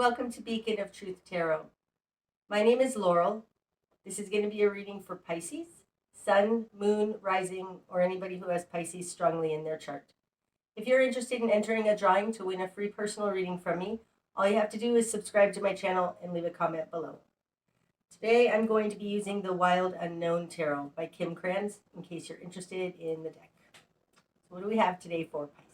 Welcome to Beacon of Truth Tarot. My name is Laurel. This is going to be a reading for Pisces, Sun, Moon, Rising, or anybody who has Pisces strongly in their chart. If you're interested in entering a drawing to win a free personal reading from me, all you have to do is subscribe to my channel and leave a comment below. Today I'm going to be using the Wild Unknown Tarot by Krans, in case you're interested in the deck. So what do we have today for Pisces?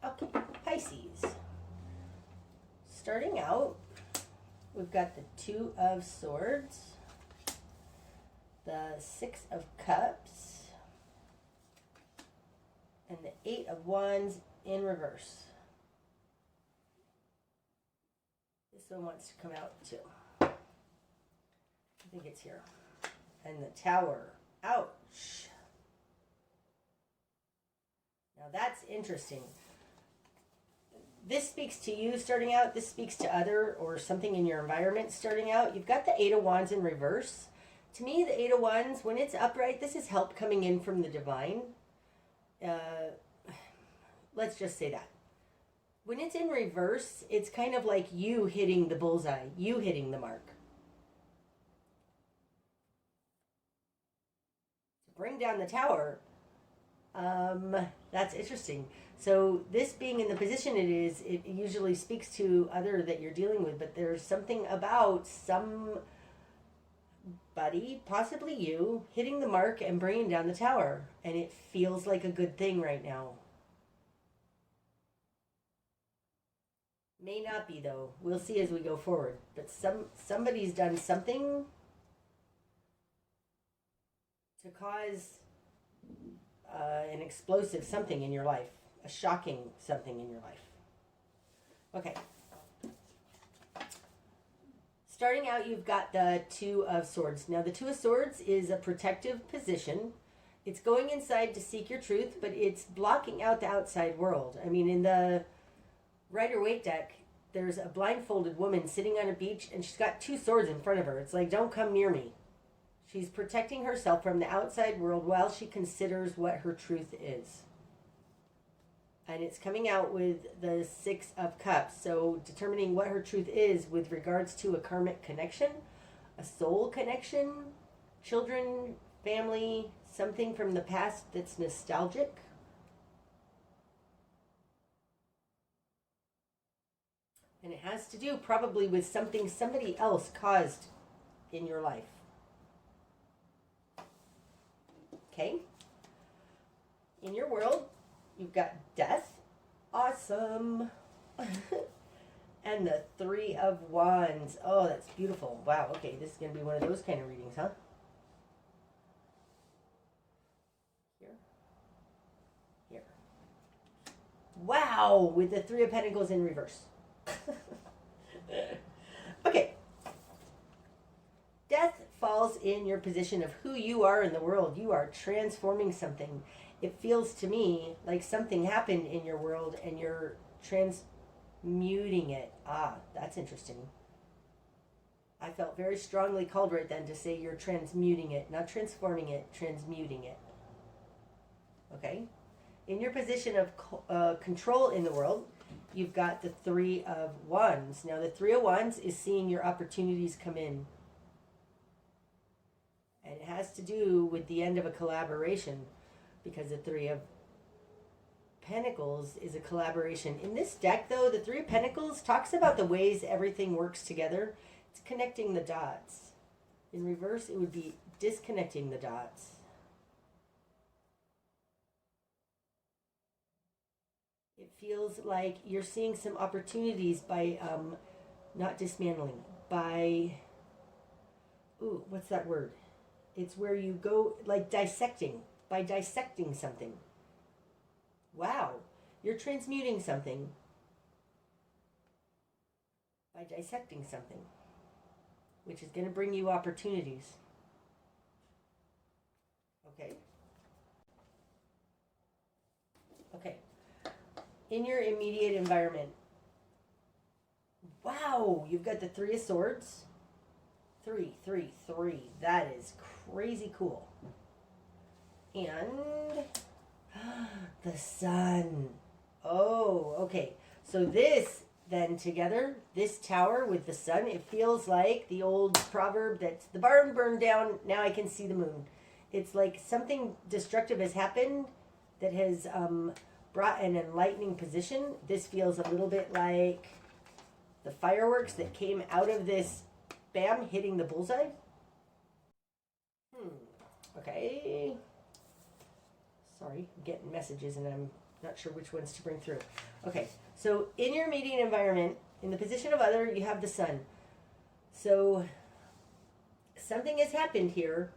Okay, Pisces. Starting out, we've got the Two of Swords, the Six of Cups, and the Eight of Wands in reverse. This one wants to come out too. I think it's here. And the Tower. Ouch. Now that's interesting. This speaks to you starting out. This speaks to other or something in your environment starting out. You've got the Eight of Wands in reverse. To me, the Eight of Wands, when it's upright, this is help coming in from the divine. Let's just say that. When it's in reverse, it's kind of like you hitting the bullseye, you hitting the mark. To bring down the Tower, that's interesting. So this being in the position it is, it usually speaks to other that you're dealing with, but there's something about somebody, possibly you, hitting the mark and bringing down the Tower, and it feels like a good thing right now. May not be though. We'll see as we go forward. But somebody's done something to cause an explosive something in your life. A shocking something in your life. Okay. Starting out, you've got the Two of Swords. Now, the Two of Swords is a protective position. It's going inside to seek your truth, but it's blocking out the outside world. I mean, in the Rider-Waite deck, there's a blindfolded woman sitting on a beach, and she's got two swords in front of her. It's like, don't come near me. She's protecting herself from the outside world while she considers what her truth is. And it's coming out with the Six of Cups. So determining what her truth is with regards to a karmic connection, a soul connection, children, family, something from the past that's nostalgic. And it has to do probably with something somebody else caused in your life. Okay? In your world, you've got death. Awesome. And the Three of Wands. Oh, that's beautiful. Wow, okay, this is going to be one of those kind of readings, huh? Here. Wow, with the Three of Pentacles in reverse. Okay. Death falls in your position of who you are in the world. You are transforming something. It feels to me like something happened in your world and you're transmuting it. Ah, that's interesting. I felt very strongly called right then to say you're transmuting it, not transforming it, transmuting it. Okay? In your position of control in the world, you've got the Three of Wands. Now, the Three of Wands is seeing your opportunities come in. And it has to do with the end of a collaboration, because the Three of Pentacles is a collaboration. In this deck, though, the Three of Pentacles talks about the ways everything works together. It's connecting the dots. In reverse, it would be disconnecting the dots. It feels like you're seeing some opportunities by not dismantling, by, ooh, what's that word? It's where you go, like dissecting, by dissecting something. Wow, you're transmuting something by dissecting something, which is going to bring you opportunities. Okay. Okay. In your immediate environment, wow, you've got the Three of Swords, Three, three, three. That is crazy cool. And the sun. Oh, okay. So this then together, this tower with the sun, it feels like the old proverb that's the barn burned down, now I can see the moon. It's like something destructive has happened that has brought an enlightening position. This feels a little bit like the fireworks that came out of this, bam, hitting the bullseye. Okay. Sorry, I'm getting messages and I'm not sure which ones to bring through. Okay, so in your immediate environment, in the position of other, you have the sun. So something has happened here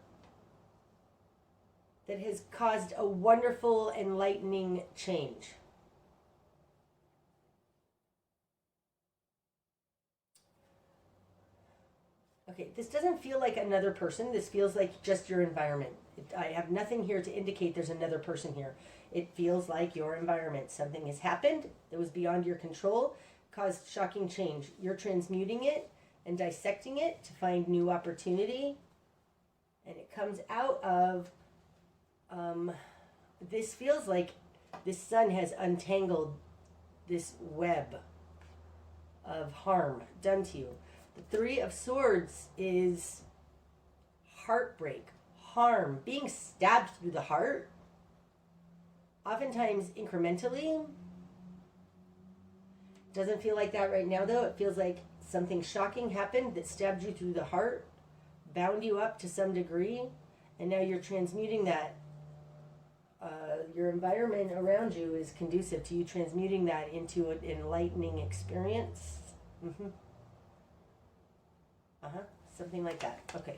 that has caused a wonderful, enlightening change. Okay, this doesn't feel like another person. This feels like just your environment. I have nothing here to indicate there's another person here. It feels like your environment. Something has happened that was beyond your control, caused shocking change. You're transmuting it and dissecting it to find new opportunity. And it comes out of, this feels like this sun has untangled this web of harm done to you. The Three of Swords is heartbreak, harm, being stabbed through the heart, oftentimes incrementally. Doesn't feel like that right now, though. It feels like something shocking happened that stabbed you through the heart, bound you up to some degree, and now you're transmuting that. Your environment around you is conducive to you transmuting that into an enlightening experience. Something like that. Okay.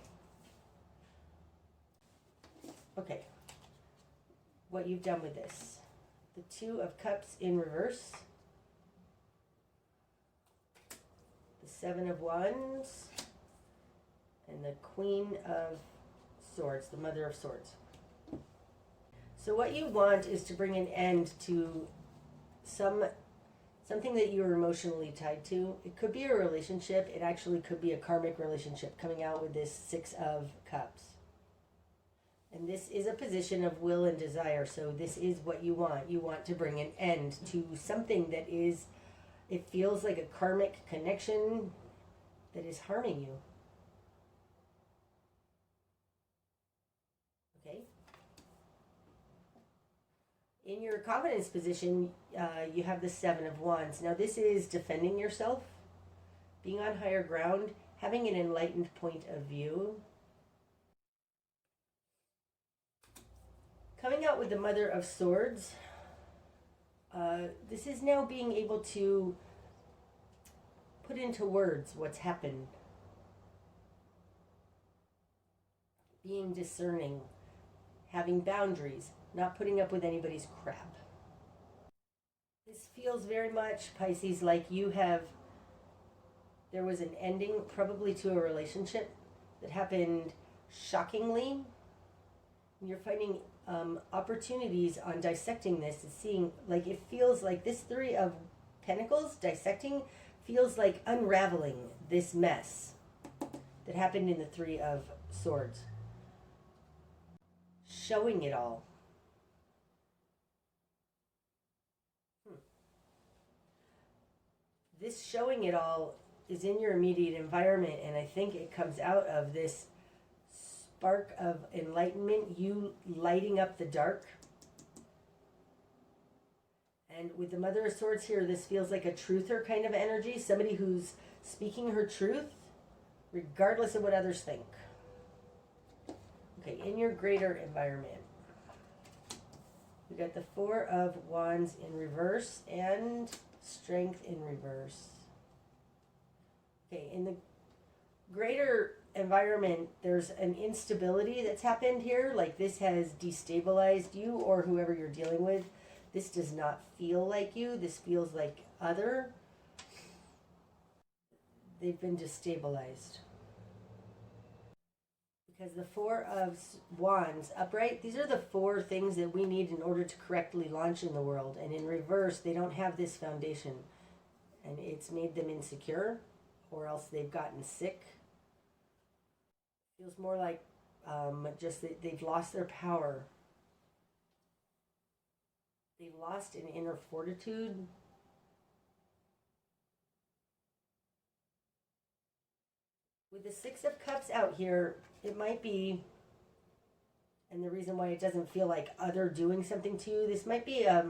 Okay. What you've done with this. The Two of Cups in reverse. The Seven of Wands. And the Queen of Swords, the Mother of Swords. So what you want is to bring an end to something that you are emotionally tied to. It could be a relationship. It actually could be a karmic relationship coming out with this Six of Cups. And this is a position of will and desire. So this is what you want. You want to bring an end to something that is, it feels like a karmic connection that is harming you. Okay? In your confidence position, you have the Seven of Wands. Now this is defending yourself, being on higher ground, having an enlightened point of view. Coming out with the Mother of Swords, this is now being able to put into words what's happened. Being discerning, having boundaries, not putting up with anybody's crap. This feels very much, Pisces, like there was an ending probably to a relationship that happened shockingly. You're finding opportunities on dissecting this and seeing, like, it feels like this Three of Pentacles, dissecting, feels like unraveling this mess that happened in the Three of Swords. Showing it all. This showing it all is in your immediate environment, and I think it comes out of this spark of enlightenment, you lighting up the dark. And with the Mother of Swords here, this feels like a truther kind of energy, somebody who's speaking her truth, regardless of what others think. Okay, in your greater environment, we got the Four of Wands in reverse and Strength in reverse. Okay, in the greater environment, there's an instability that's happened here. Like this has destabilized you or whoever you're dealing with. This does not feel like you. This feels like other. They've been destabilized. Because the Four of Wands upright, these are the four things that we need in order to correctly launch in the world. And in reverse, they don't have this foundation. And it's made them insecure, or else they've gotten sick. Feels more like just that they've lost their power. They've lost an inner fortitude. With the Six of Cups out here, it might be, and the reason why it doesn't feel like other doing something to you, this might be a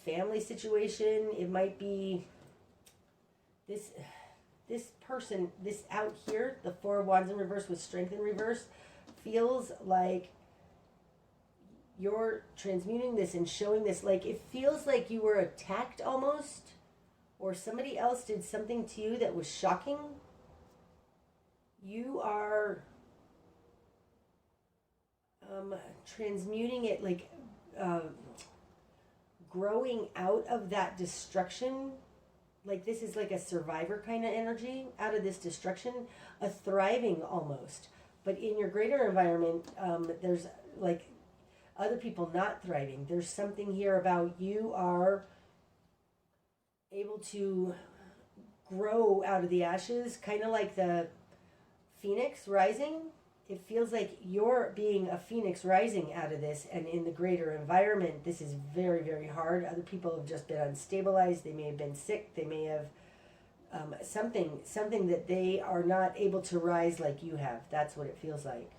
family situation. It might be this person, this out here, the Four of Wands in reverse with Strength in reverse, feels like you're transmuting this and showing this, like it feels like you were attacked almost, or somebody else did something to you that was shocking. You are transmuting it, like growing out of that destruction. Like this is like a survivor kind of energy out of this destruction, a thriving almost. But in your greater environment, there's like other people not thriving. There's something here about you are able to grow out of the ashes, kind of like the phoenix rising. It feels like you're being a phoenix rising out of this, and in the greater environment, this is very, very hard. Other people have just been unstabilized. They may have been sick. They may have something that they are not able to rise like you have. That's what it feels like.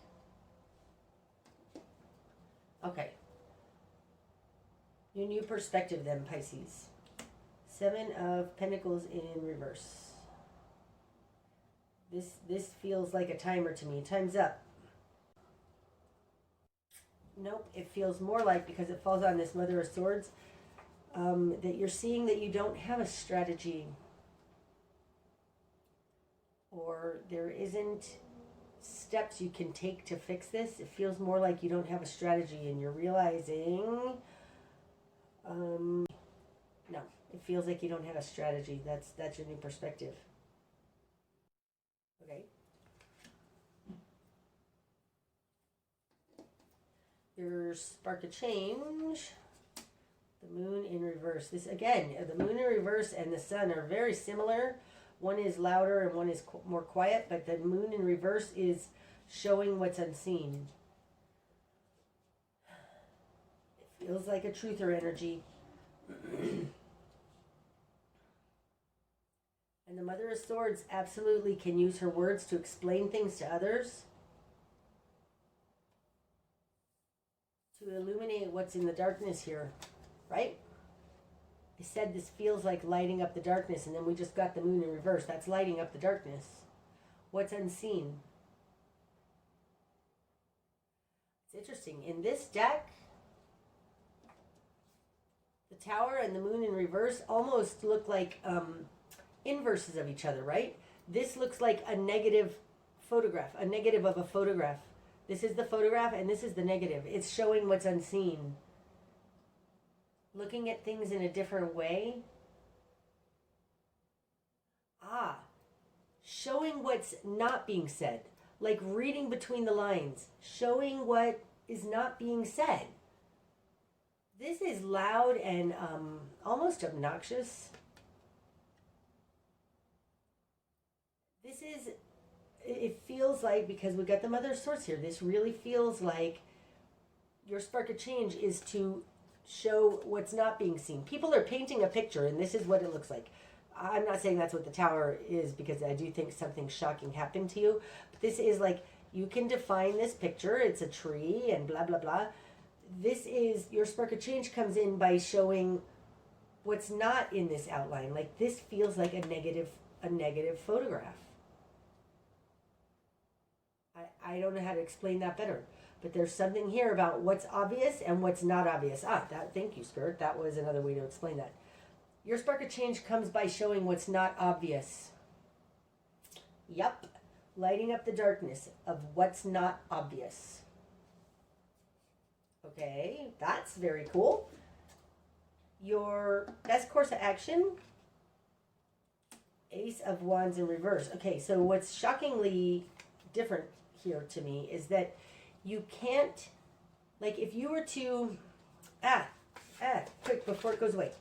Okay. Your new perspective then, Pisces. Seven of Pentacles in reverse. This feels like a timer to me. Time's up. Nope, it feels more like, because it falls on this Mother of Swords, that you're seeing that you don't have a strategy. Or there isn't steps you can take to fix this. It feels more like you don't have a strategy, and you're realizing, no, it feels like you don't have a strategy. That's your new perspective. Okay. Your spark of change. The moon in reverse. This again, the moon in reverse and the sun are very similar. One is louder and one is more quiet, but the moon in reverse is showing what's unseen. It feels like a truther energy. And the Mother of Swords absolutely can use her words to explain things to others, to illuminate what's in the darkness here, right? I said this feels like lighting up the darkness, and then we just got the moon in reverse. That's lighting up the darkness. What's unseen? It's interesting. In this deck, the Tower and the moon in reverse almost look like inverses of each other, right? This looks like a negative photograph, a negative of a photograph. This is the photograph and this is the negative. It's showing what's unseen. Looking at things in a different way. Showing what's not being said. Like reading between the lines. Showing what is not being said. This is loud and almost obnoxious. This is, it feels like, because we got the Mother of Swords here, this really feels like your spark of change is to show what's not being seen. People are painting a picture, and this is what it looks like. I'm not saying that's what the Tower is, because I do think something shocking happened to you. But this is like, you can define this picture. It's a tree and blah, blah, blah. This is, your spark of change comes in by showing what's not in this outline. Like, this feels like a negative photograph. I don't know how to explain that better, but there's something here about what's obvious and what's not obvious. Thank you, Spirit. That was another way to explain that. Your spark of change comes by showing what's not obvious. Yep. Lighting up the darkness of what's not obvious. Okay, that's very cool. Your best course of action, Ace of Wands in reverse. Okay, so what's shockingly different here to me is that you can't, like, if you were to, quick, before it goes away.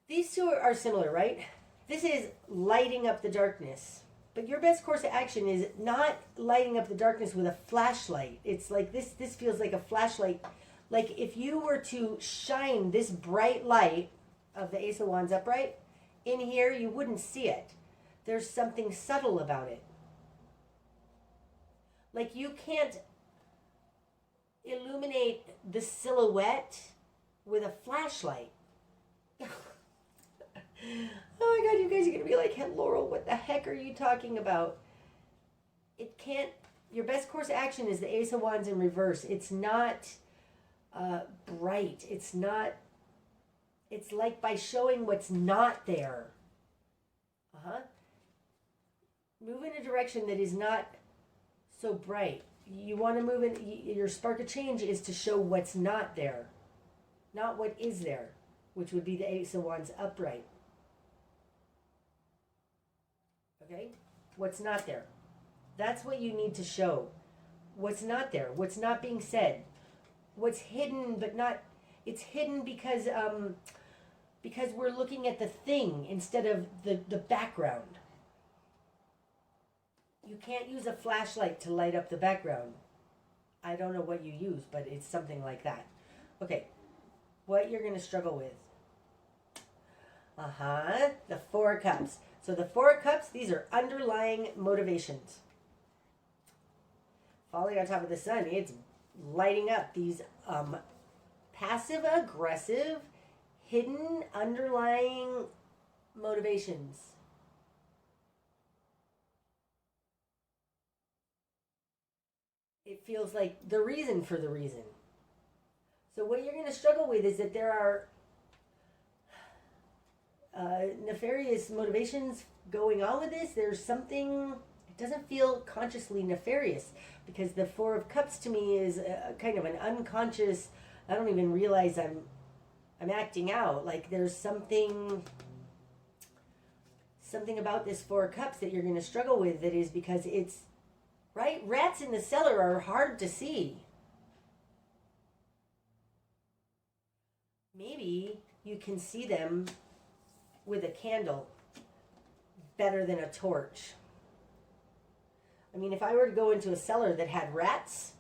These two are similar, right? This is lighting up the darkness. But your best course of action is not lighting up the darkness with a flashlight. It's like this feels like a flashlight. Like if you were to shine this bright light of the Ace of Wands upright in here, you wouldn't see it. There's something subtle about it. Like you can't illuminate the silhouette with a flashlight. Oh my God, you guys are going to be like, hey, Laurel, what the heck are you talking about? It can't, your best course of action is the Ace of Wands in reverse. It's not bright. It's not, it's like by showing what's not there. Move in a direction that is not so bright. You want to move in, your spark of change is to show what's not there, not what is there, which would be the Ace of Wands upright. Okay? What's not there. That's what you need to show. What's not there. What's not being said. What's hidden but not... It's hidden because we're looking at the thing instead of the background. You can't use a flashlight to light up the background. I don't know what you use, but it's something like that. Okay. What you're going to struggle with. The Four of Cups. So the Four of Cups, these are underlying motivations. Falling on top of the sun, it's lighting up these passive-aggressive, hidden, underlying motivations. It feels like the reason for the reason. So what you're going to struggle with is that there are nefarious motivations going on with this. There's something, it doesn't feel consciously nefarious because the Four of Cups to me is a kind of an unconscious, I don't even realize I'm acting out. Like there's something about this Four of Cups that you're going to struggle with that is because it's, right? Rats in the cellar are hard to see. Maybe you can see them with a candle better than a torch. I mean, if I were to go into a cellar that had rats,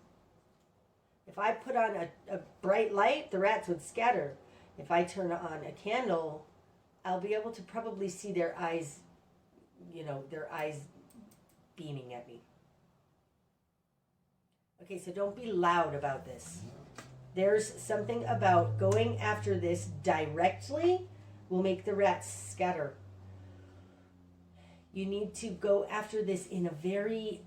if I put on a bright light, the rats would scatter. If I turn on a candle, I'll be able to probably see their eyes, their eyes beaming at me. Okay, so don't be loud about this. There's something about going after this directly will make the rats scatter. You need to go after this in a very,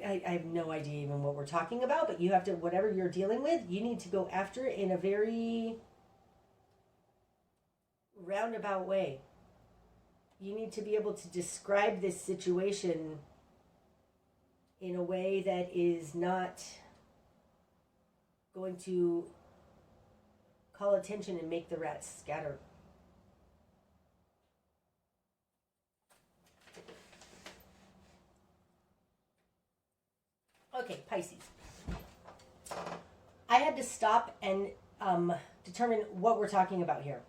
I have no idea even what we're talking about, but you have to, whatever you're dealing with, you need to go after it in a very roundabout way. You need to be able to describe this situation in a way that is not going to call attention and make the rats scatter. Okay, Pisces. I had to stop and determine what we're talking about here.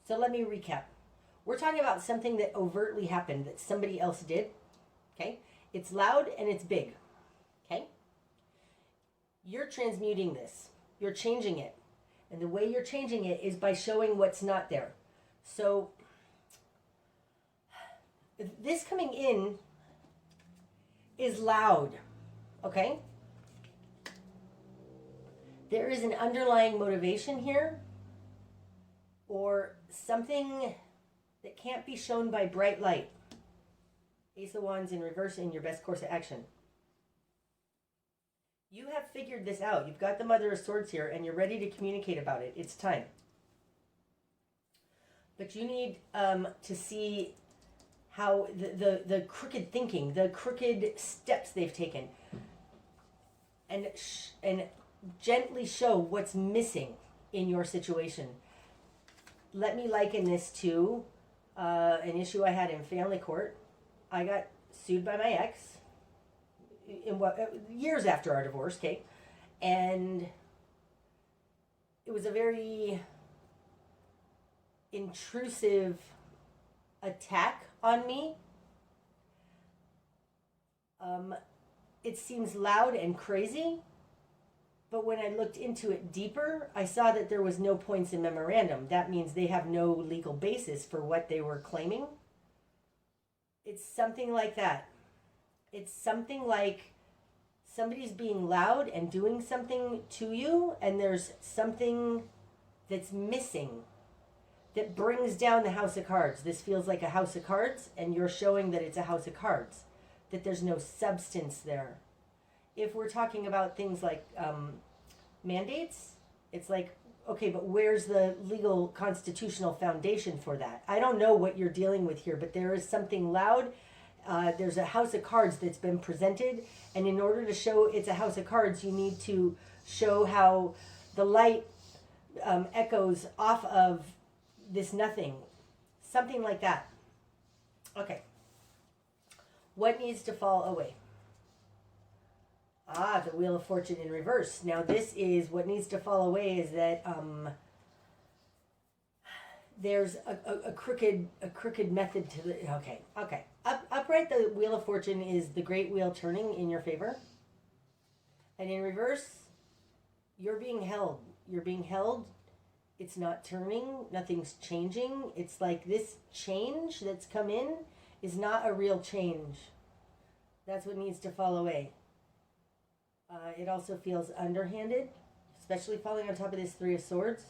So let me recap. We're talking about something that overtly happened that somebody else did. Okay? It's loud and it's big. Okay? You're transmuting this. You're changing it. And the way you're changing it is by showing what's not there. So this coming in is loud. Okay? There is an underlying motivation here or something that can't be shown by bright light. Ace of Wands in reverse in your best course of action. You have figured this out. You've got the Mother of Swords here and you're ready to communicate about it. It's time. But you need to see how the crooked thinking, the crooked steps they've taken, and gently show what's missing in your situation. Let me liken this to an issue I had in family court. I got sued by my ex in years after our divorce, okay? And it was a very intrusive attack on me. It seems loud and crazy, but when I looked into it deeper, I saw that there was no points in memorandum. That means they have no legal basis for what they were claiming. It's something like that. It's something like somebody's being loud and doing something to you, and there's something that's missing that brings down the house of cards. This feels like a house of cards, and you're showing that it's a house of cards, that there's no substance there. If we're talking about things like mandates, it's like, okay, but where's the legal constitutional foundation for that? I don't know what you're dealing with here, but there is something loud. There's a house of cards that's been presented, and in order to show it's a house of cards, you need to show how the light echoes off of this nothing. Something like that. Okay. What needs to fall away? The Wheel of Fortune in reverse. Now this is what needs to fall away is that there's a crooked method to the okay. Upright, the Wheel of Fortune is the great wheel turning in your favor. And in reverse, you're being held. You're being held. It's not turning, nothing's changing. It's like this change that's come in is not a real change. That's what needs to fall away. It also feels underhanded, especially falling on top of this Three of Swords.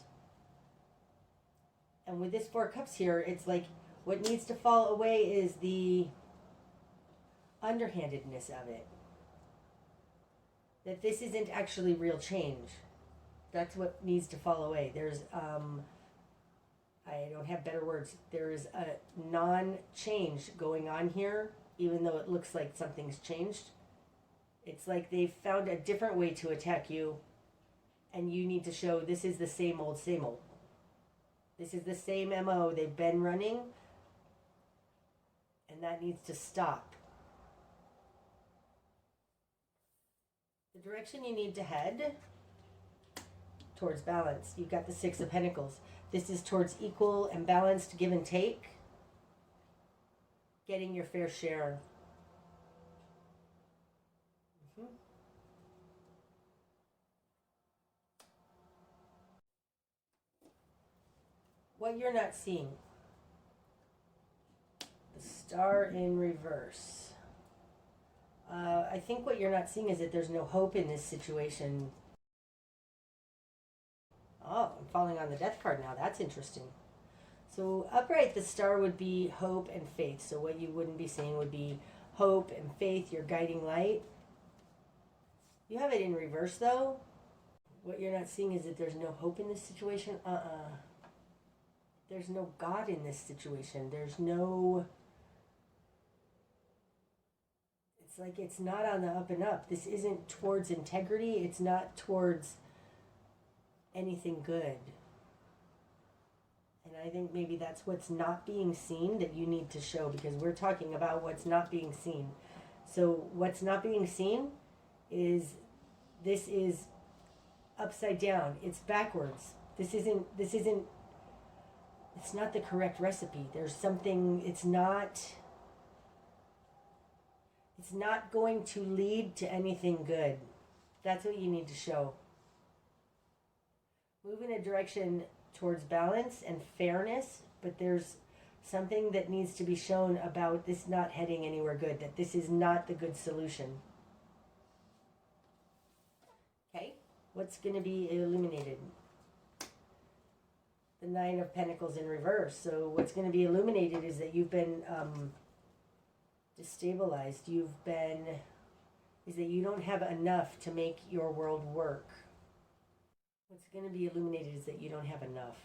And with this Four of Cups here, it's like what needs to fall away is the underhandedness of it. That this isn't actually real change. That's what needs to fall away. There's, I don't have better words. There is a non-change going on here, even though it looks like something's changed. It's like they've found a different way to attack you, and you need to show this is the same old, same old. This is the same MO they've been running, and that needs to stop. The direction you need to head towards balance. You've got the Six of Pentacles. This is towards equal and balanced give and take. Getting your fair share. What you're not seeing. The Star in reverse. I think what you're not seeing is that there's no hope in this situation. Oh, I'm falling on the Death card now. That's interesting. So upright, the Star would be hope and faith. So what you wouldn't be seeing would be hope and faith, your guiding light. You have it in reverse, though. What you're not seeing is that there's no hope in this situation. There's no God in this situation. There's no... It's like it's not on the up and up. This isn't towards integrity. It's not towards anything good. And I think maybe that's what's not being seen that you need to show, because we're talking about what's not being seen. So what's not being seen is this is upside down. It's backwards. This isn't it's not the correct recipe. There's something, it's not going to lead to anything good. That's what you need to show. Move in a direction towards balance and fairness, but there's something that needs to be shown about this not heading anywhere good, that this is not the good solution. Okay, what's going to be illuminated? The Nine of Pentacles in reverse. So what's going to be illuminated is that you've been destabilized. Is that you don't have enough to make your world work. What's going to be illuminated is that you don't have enough.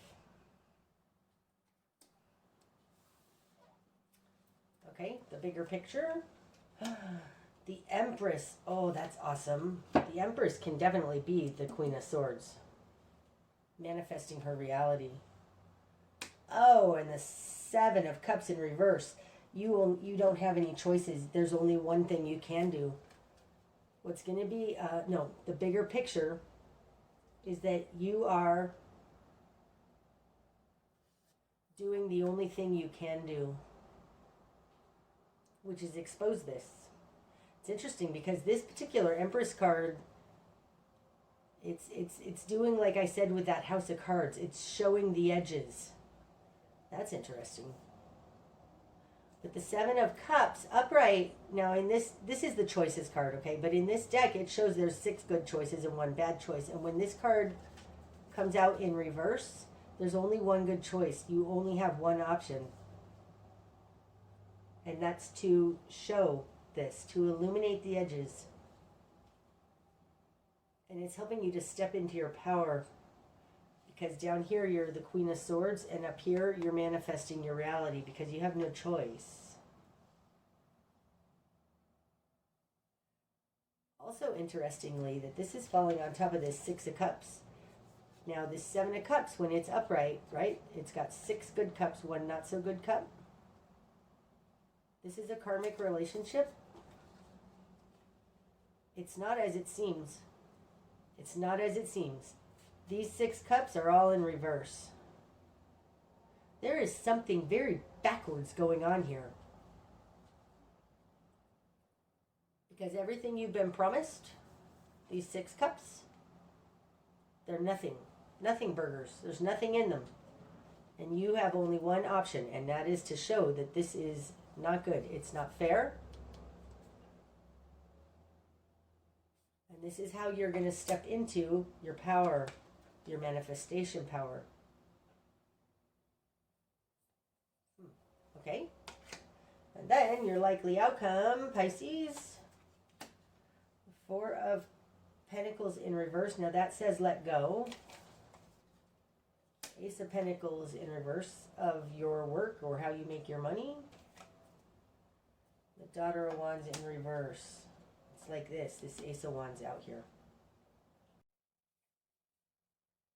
Okay, the bigger picture. The Empress. Oh, that's awesome. The Empress can definitely be the Queen of Swords. Manifesting her reality. Oh, and the Seven of Cups in reverse. You don't have any choices. There's only one thing you can do. What's going to be, the bigger picture is that you are doing the only thing you can do, which is expose this. It's It's interesting because this particular Empress card, it's doing like I said with that House of Cards. It's showing the edges. That's interesting. But the Seven of Cups upright, now in this is the choices card, okay? But in this deck, it shows there's 6 good choices and 1 bad choice. And when this card comes out in reverse, there's only 1 good choice. You only have 1 option. And that's to show this, to illuminate the edges. And it's helping you to step into your power. Because down here, you're the Queen of Swords, and up here, you're manifesting your reality because you have no choice. Also, interestingly, that this is falling on top of this 6 of Cups. Now, this 7 of Cups, when it's upright, right, it's got 6 good cups, 1 not so good cup. This is a karmic relationship. It's not as it seems. It's not as it seems. These 6 cups are all in reverse. There is something very backwards going on here. Because everything you've been promised, these 6 cups, they're nothing. Nothing burgers. There's nothing in them. And you have only 1 option, and that is to show that this is not good. It's not fair. And this is how you're going to step into your power, your manifestation power. Okay? And then your likely outcome, Pisces. 4 of Pentacles in reverse. Now that says let go. Ace of Pentacles in reverse of your work or how you make your money. The Daughter of Wands in reverse. It's like this Ace of Wands out here.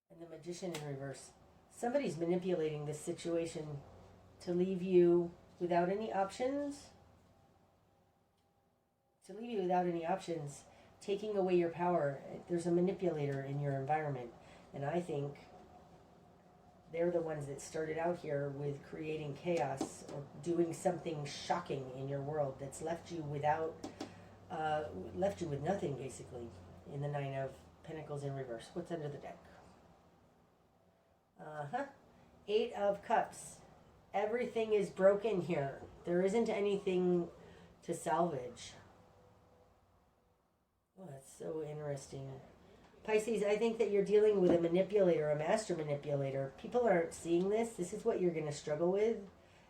And the Magician in reverse. Somebody's manipulating this situation to leave you without any options. To leave you without any options, taking away your power. There's a manipulator in your environment. And I think they're the ones that started out here with creating chaos or doing something shocking in your world that's left you without, left you with nothing, basically, in the 9 of Pentacles in reverse. What's under the deck? 8 of Cups. Everything is broken here. There isn't anything to salvage. Oh, that's so interesting. Pisces, I think that you're dealing with a manipulator, a master manipulator. People aren't seeing this. This is what you're going to struggle with.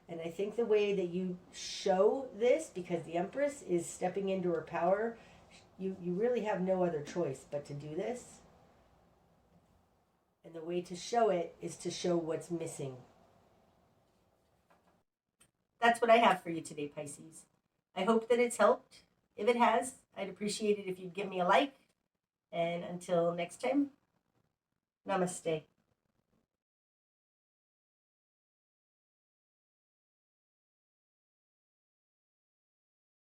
And I think the way that you show this, because the Empress is stepping into her power, you really have no other choice but to do this. And the way to show it is to show what's missing. That's what I have for you today, Pisces. I hope that it's helped. If it has, I'd appreciate it if you'd give me a like. And until next time, namaste.